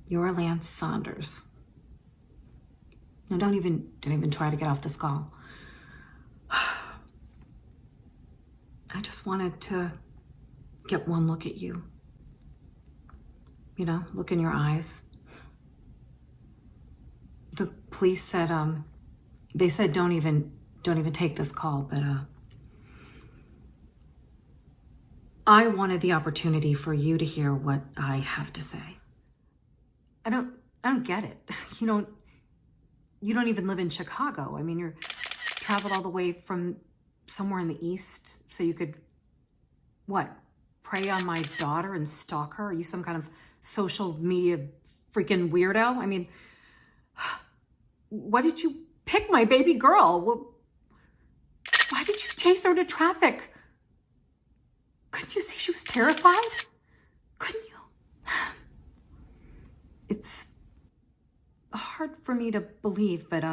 You're Lance Saunders. No, don't even try to get off this call. I just wanted to get one look at you. You know, look in your eyes. The police said, they said don't even take this call, but I wanted the opportunity for you to hear what I have to say. I don't get it. You don't even live in Chicago. I mean, you're traveled all the way from somewhere in the East so you could, what, prey on my daughter and stalk her? Are you some kind of social media freaking weirdo? I mean, why did you pick my baby girl? Why did you chase her to traffic? Couldn't you see she was terrified? Couldn't you? It's hard for me to believe, but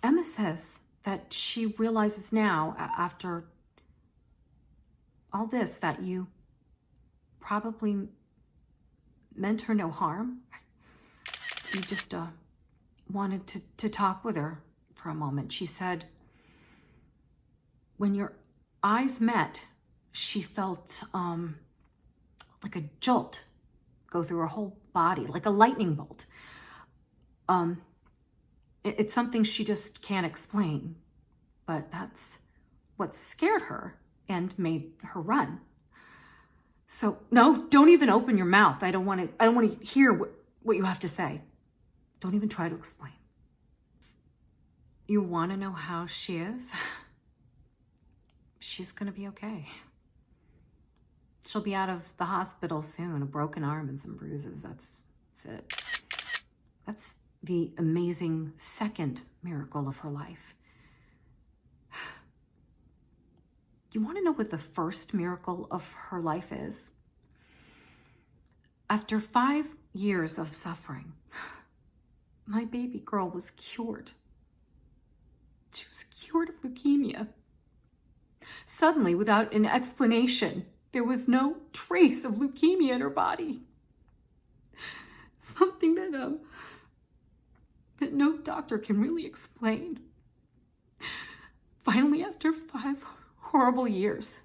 Emma says that she realizes now, after all this, that you probably meant her no harm. You just wanted to talk with her for a moment. She said, when your eyes met, she felt like a jolt go through her whole body, like a lightning bolt. It's something she just can't explain, but that's what scared her and made her run. So no, don't even open your mouth. I don't want to hear what you have to say. Don't even try to explain. You want to know how she is? She's going to be okay. She'll be out of the hospital soon, a broken arm and some bruises. That's it. That's the amazing second miracle of her life. You want to know what the first miracle of her life is? After 5 years of suffering, my baby girl was cured. She was cured of leukemia. Suddenly, without an explanation, there was no trace of leukemia in her body. Something that no doctor can really explain. Finally, after 5 horrible years,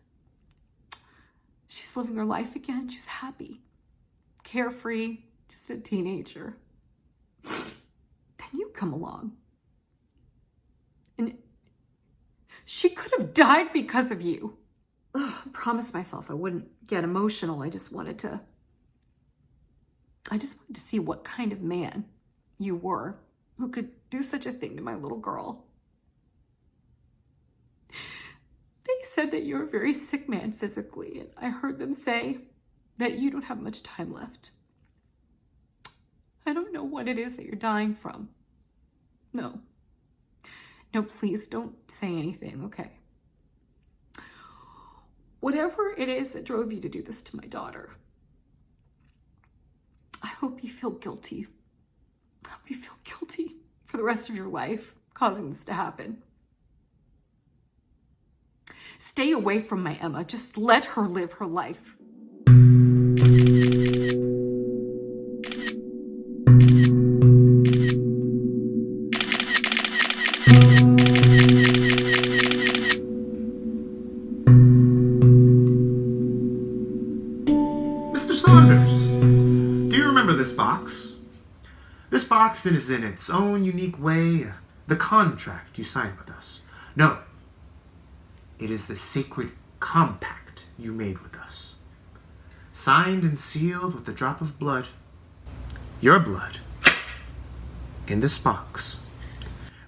she's living her life again. She's happy, carefree, just a teenager. Then you come along. And she could have died because of you. I promised myself I wouldn't get emotional. I just wanted to see what kind of man you were who could do such a thing to my little girl. They said that you're a very sick man physically, and I heard them say that you don't have much time left. I don't know what it is that you're dying from. No, please don't say anything, okay? Whatever it is that drove you to do this to my daughter, I hope you feel guilty. I hope you feel guilty for the rest of your life causing this to happen. Stay away from my Emma. Just let her live her life. This box is in its own unique way the contract you signed with us. No, it is the sacred compact you made with us. Signed and sealed with a drop of blood. Your blood. In this box.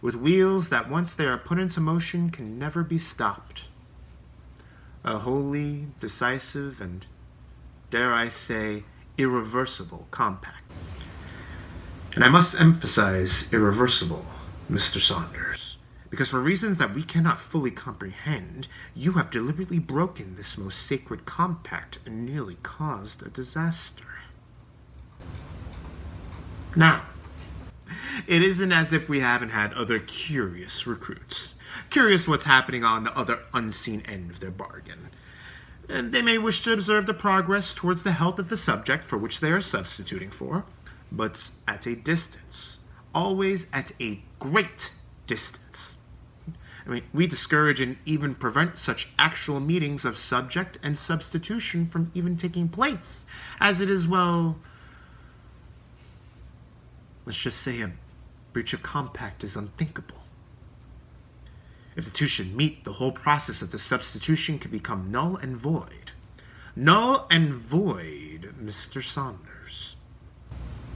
With wheels that once they are put into motion can never be stopped. A holy, decisive, and dare I say, irreversible compact. And I must emphasize irreversible, Mr. Saunders, because for reasons that we cannot fully comprehend, you have deliberately broken this most sacred compact and nearly caused a disaster. Now, it isn't as if we haven't had other curious recruits. Curious what's happening on the other unseen end of their bargain. And they may wish to observe the progress towards the health of the subject for which they are substituting for, but at a distance. Always at a great distance. I mean, we discourage and even prevent such actual meetings of subject and substitution from even taking place, as it is, well, let's just say a breach of compact is unthinkable. If the two should meet, the whole process of the substitution could become null and void. Null and void, Mr. Saunders.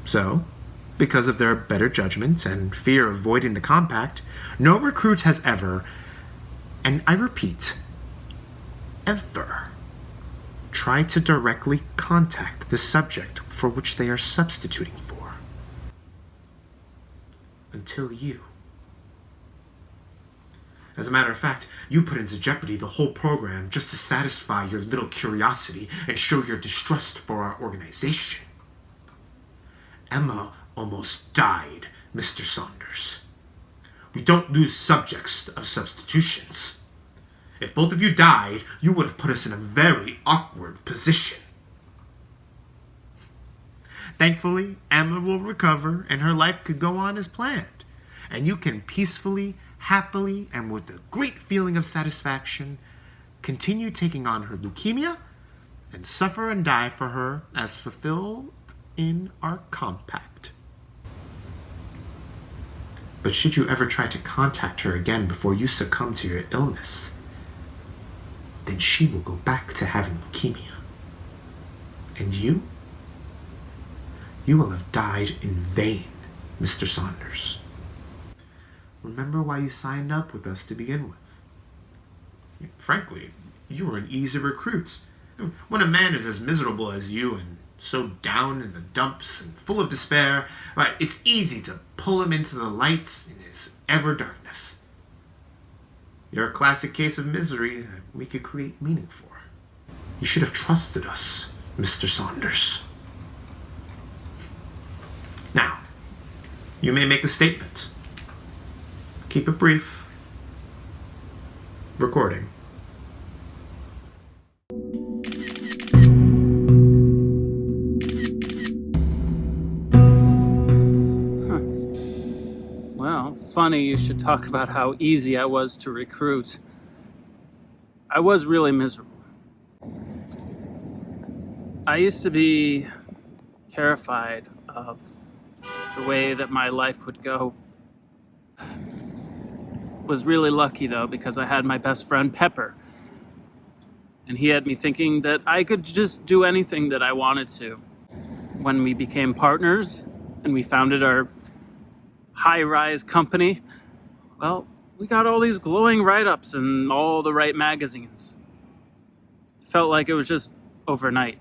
So, because of their better judgment and fear of voiding the compact, no recruit has ever, and I repeat, ever, tried to directly contact the subject for which they are substituting for. Until you. As a matter of fact, you put into jeopardy the whole program just to satisfy your little curiosity and show your distrust for our organization. Emma almost died, Mr. Saunders. We don't lose subjects of substitutions. If both of you died, you would have put us in a very awkward position. Thankfully, Emma will recover and her life could go on as planned, and you can peacefully, happily, and with a great feeling of satisfaction, continue taking on her leukemia and suffer and die for her as fulfilled in our compact. But should you ever try to contact her again before you succumb to your illness, then she will go back to having leukemia. And you will have died in vain, Mr. Saunders. Remember why you signed up with us to begin with. Frankly, you were an easy recruit. When a man is as miserable as you and so down in the dumps and full of despair, right, it's easy to pull him into the light in his ever-darkness. You're a classic case of misery that we could create meaning for. You should have trusted us, Mr. Saunders. Now, you may make a statement. Keep it brief. Recording. Well, funny you should talk about how easy I was to recruit. I was really miserable. I used to be terrified of the way that my life would go. Was really lucky though, because I had my best friend Pepper, and he had me thinking that I could just do anything that I wanted to. When we became partners and we founded our high-rise company, well, we got all these glowing write-ups in all the right magazines. It felt like it was just overnight.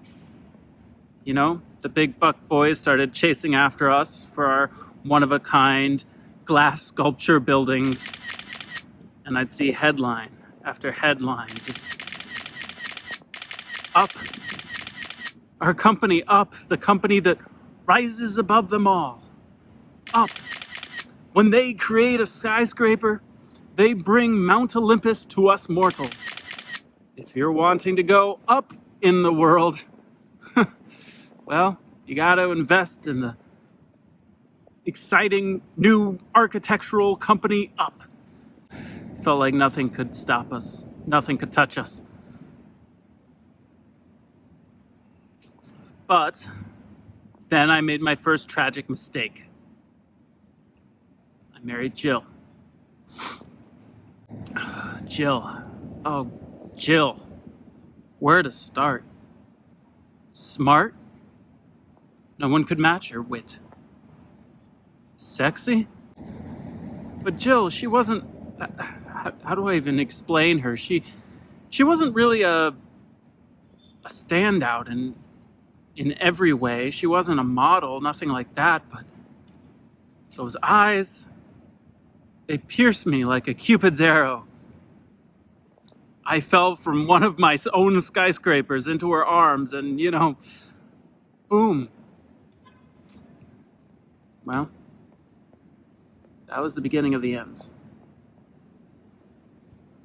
You know, the big buck boys started chasing after us for our one-of-a-kind glass sculpture buildings. And I'd see headline after headline, just up. Our company up, the company that rises above them all. Up. When they create a skyscraper, they bring Mount Olympus to us mortals. If you're wanting to go up in the world, well, you gotta invest in the exciting new architectural company Up. Felt like nothing could stop us. Nothing could touch us. But then I made my first tragic mistake. I married Jill. Jill. Oh, Jill. Where to start? Smart? No one could match her wit. Sexy? But Jill, she wasn't... How do I even explain her? She wasn't really a standout, and in every way. She wasn't a model, nothing like that, but those eyes, they pierced me like a Cupid's arrow. I fell from one of my own skyscrapers into her arms and, boom. Well, that was the beginning of the end.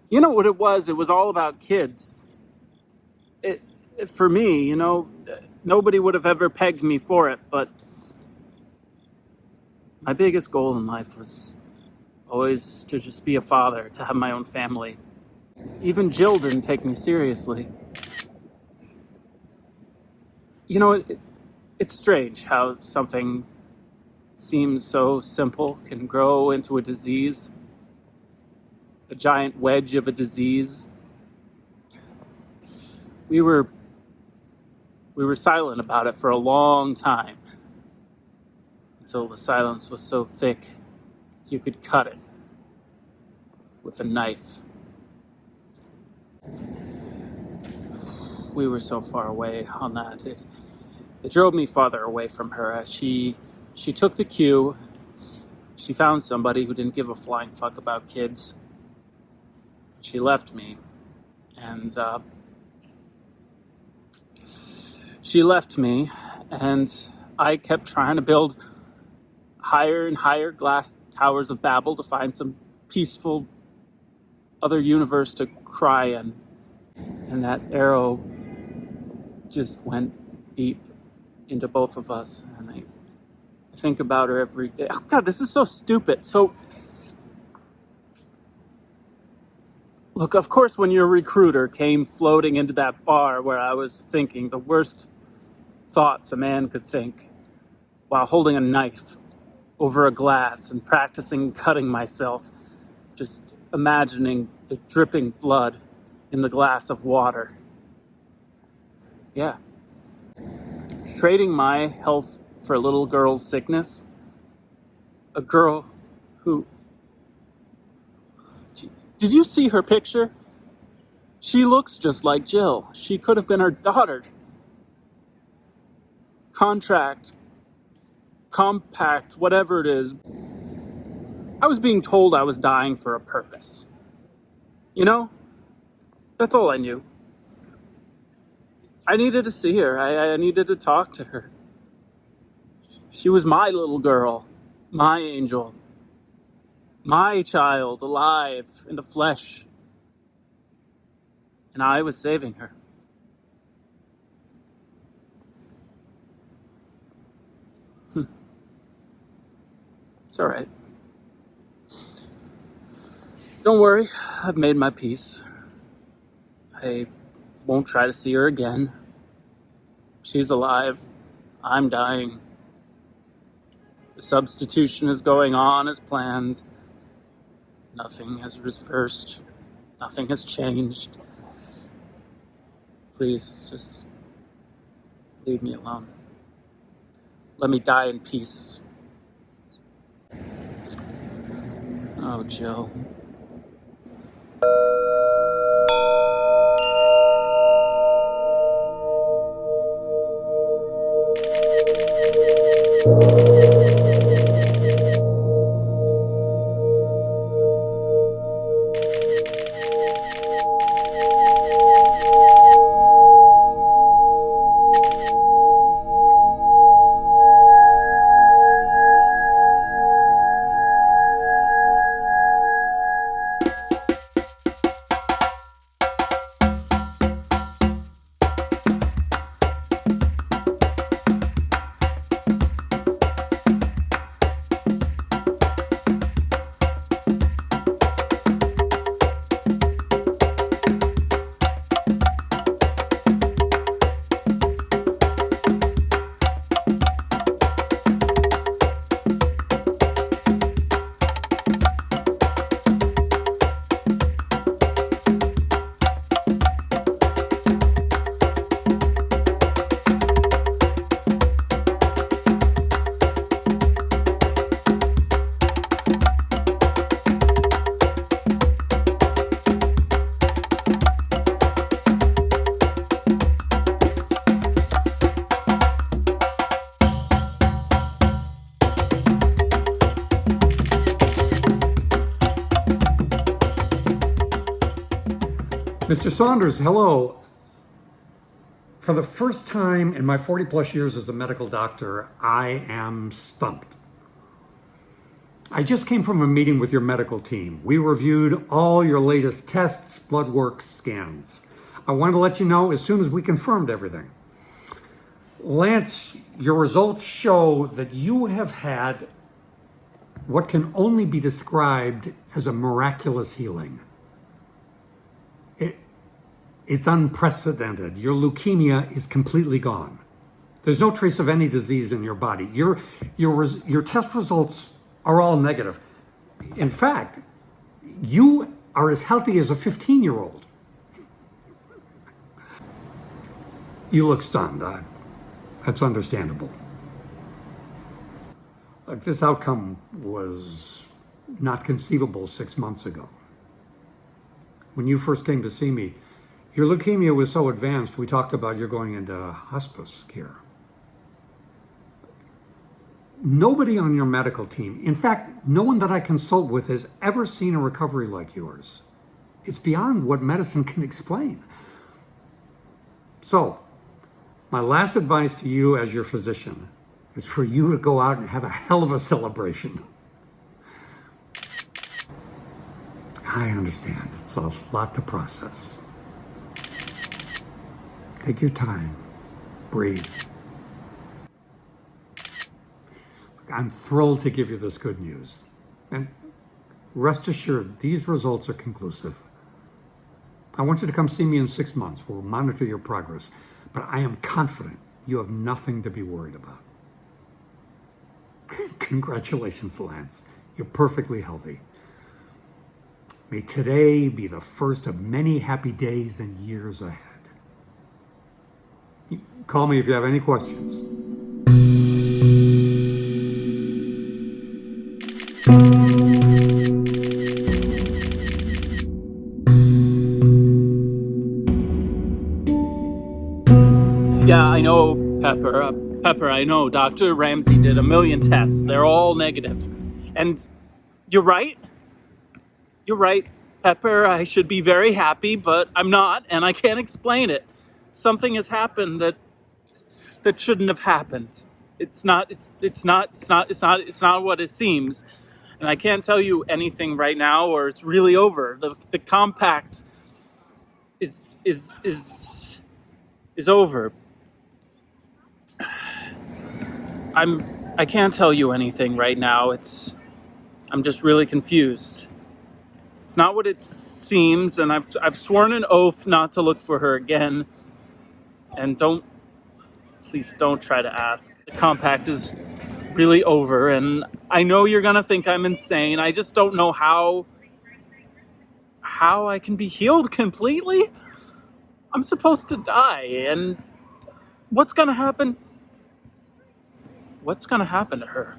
You know what it was? It was all about kids. For me, nobody would have ever pegged me for it, but my biggest goal in life was always to just be a father, to have my own family. Even Jill didn't take me seriously. It's strange how something seems so simple can grow into a disease, a giant wedge of a disease. We were silent about it for a long time, until the silence was so thick you could cut it with a knife. We were so far away on that. It drove me farther away from her. She took the cue. She found somebody who didn't give a flying fuck about kids. She left me. And I kept trying to build higher and higher glass towers of Babel to find some peaceful other universe to cry in. And that arrow just went deep into both of us. And I think about her every day. Oh God, this is so stupid. So, look, of course, when your recruiter came floating into that bar where I was thinking the worst thoughts a man could think while holding a knife over a glass and practicing cutting myself, just imagining the dripping blood in the glass of water. Yeah. Trading my health for a little girl's sickness. A girl who... Did you see her picture? She looks just like Jill. She could have been her daughter. Compact, whatever it is. I was being told I was dying for a purpose. That's all I knew. I needed to see her. I needed to talk to her. She was my little girl, my angel, my child, alive in the flesh. And I was saving her. It's all right. Don't worry, I've made my peace. I won't try to see her again. She's alive. I'm dying. The substitution is going on as planned. Nothing has reversed. Nothing has changed. Please, just leave me alone. Let me die in peace. Oh, Jill. Mr. Saunders, hello. For the first time in my 40 plus years as a medical doctor, I am stumped. I just came from a meeting with your medical team. We reviewed all your latest tests, blood work, scans. I wanted to let you know as soon as we confirmed everything. Lance, your results show that you have had what can only be described as a miraculous healing. It's unprecedented. Your leukemia is completely gone. There's no trace of any disease in your body. Your test results are all negative. In fact, you are as healthy as a 15-year-old. You look stunned. That's understandable. This outcome was not conceivable 6 months ago. When you first came to see me, your leukemia was so advanced, we talked about you going into hospice care. Nobody on your medical team, in fact, no one that I consult with has ever seen a recovery like yours. It's beyond what medicine can explain. So, my last advice to you as your physician is for you to go out and have a hell of a celebration. I understand. It's a lot to process. Take your time. Breathe. I'm thrilled to give you this good news. And rest assured, these results are conclusive. I want you to come see me in 6 months. We'll monitor your progress. But I am confident you have nothing to be worried about. Congratulations, Lance. You're perfectly healthy. May today be the first of many happy days and years ahead. Call me if you have any questions. Yeah, I know, Pepper. Pepper, I know. Dr. Ramsey did 1,000,000 tests. They're all negative. And you're right. You're right, Pepper. I should be very happy, but I'm not, and I can't explain it. Something has happened that shouldn't have happened. It's not what it seems. And I can't tell you anything right now, or it's really over. The compact is over. I can't tell you anything right now. I'm just really confused. It's not what it seems, and I've sworn an oath not to look for her again. And please don't try to ask. The compact is really over, and I know you're gonna think I'm insane. I just don't know how I can be healed completely. I'm supposed to die, and what's gonna happen? What's gonna happen to her?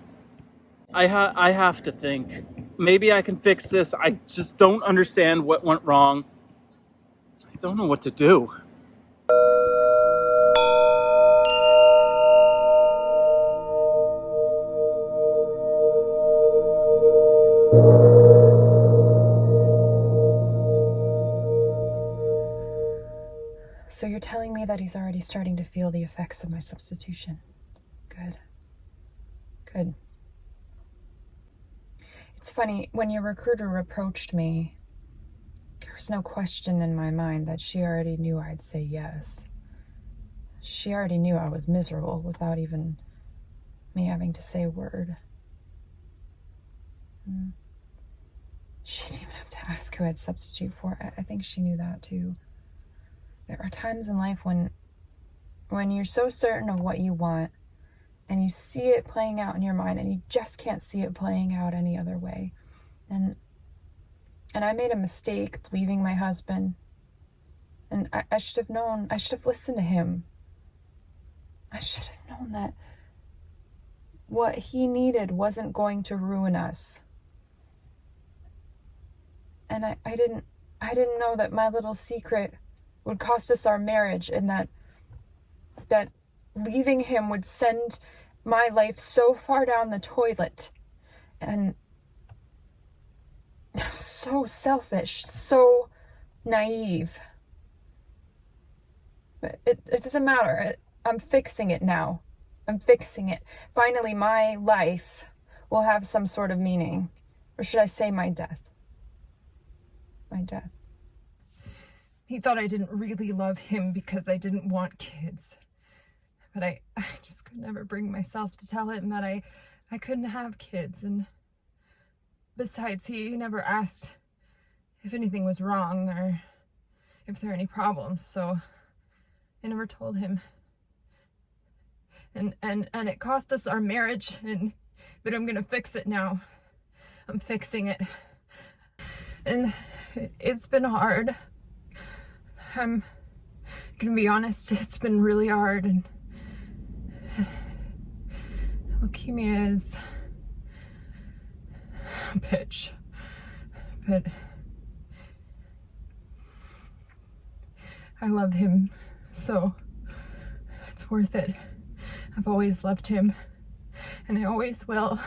I have to think. Maybe I can fix this. I just don't understand what went wrong. I don't know what to do. So you're telling me that he's already starting to feel the effects of my substitution. Good. Good. It's funny, when your recruiter approached me, there was no question in my mind that she already knew I'd say yes. She already knew I was miserable without even me having to say a word. She didn't even have to ask who I'd substitute for. I think she knew that too. There are times in life when you're so certain of what you want and you see it playing out in your mind and you just can't see it playing out any other way. And I made a mistake believing my husband. And I should have known, I should have listened to him. I should have known that what he needed wasn't going to ruin us. And I didn't know that my little secret would cost us our marriage, and that leaving him would send my life so far down the toilet. And so selfish, so naive. But it doesn't matter. I'm fixing it now. I'm fixing it. Finally, my life will have some sort of meaning. Or should I say my death? My death. He thought I didn't really love him because I didn't want kids. But I just could never bring myself to tell him that I couldn't have kids. And besides, he never asked if anything was wrong or if there are any problems. So I never told him. And it cost us our marriage, but I'm gonna fix it now. I'm fixing it. And it's been hard. I'm gonna be honest, it's been really hard, and leukemia is a bitch, but I love him, so it's worth it. I've always loved him, and I always will.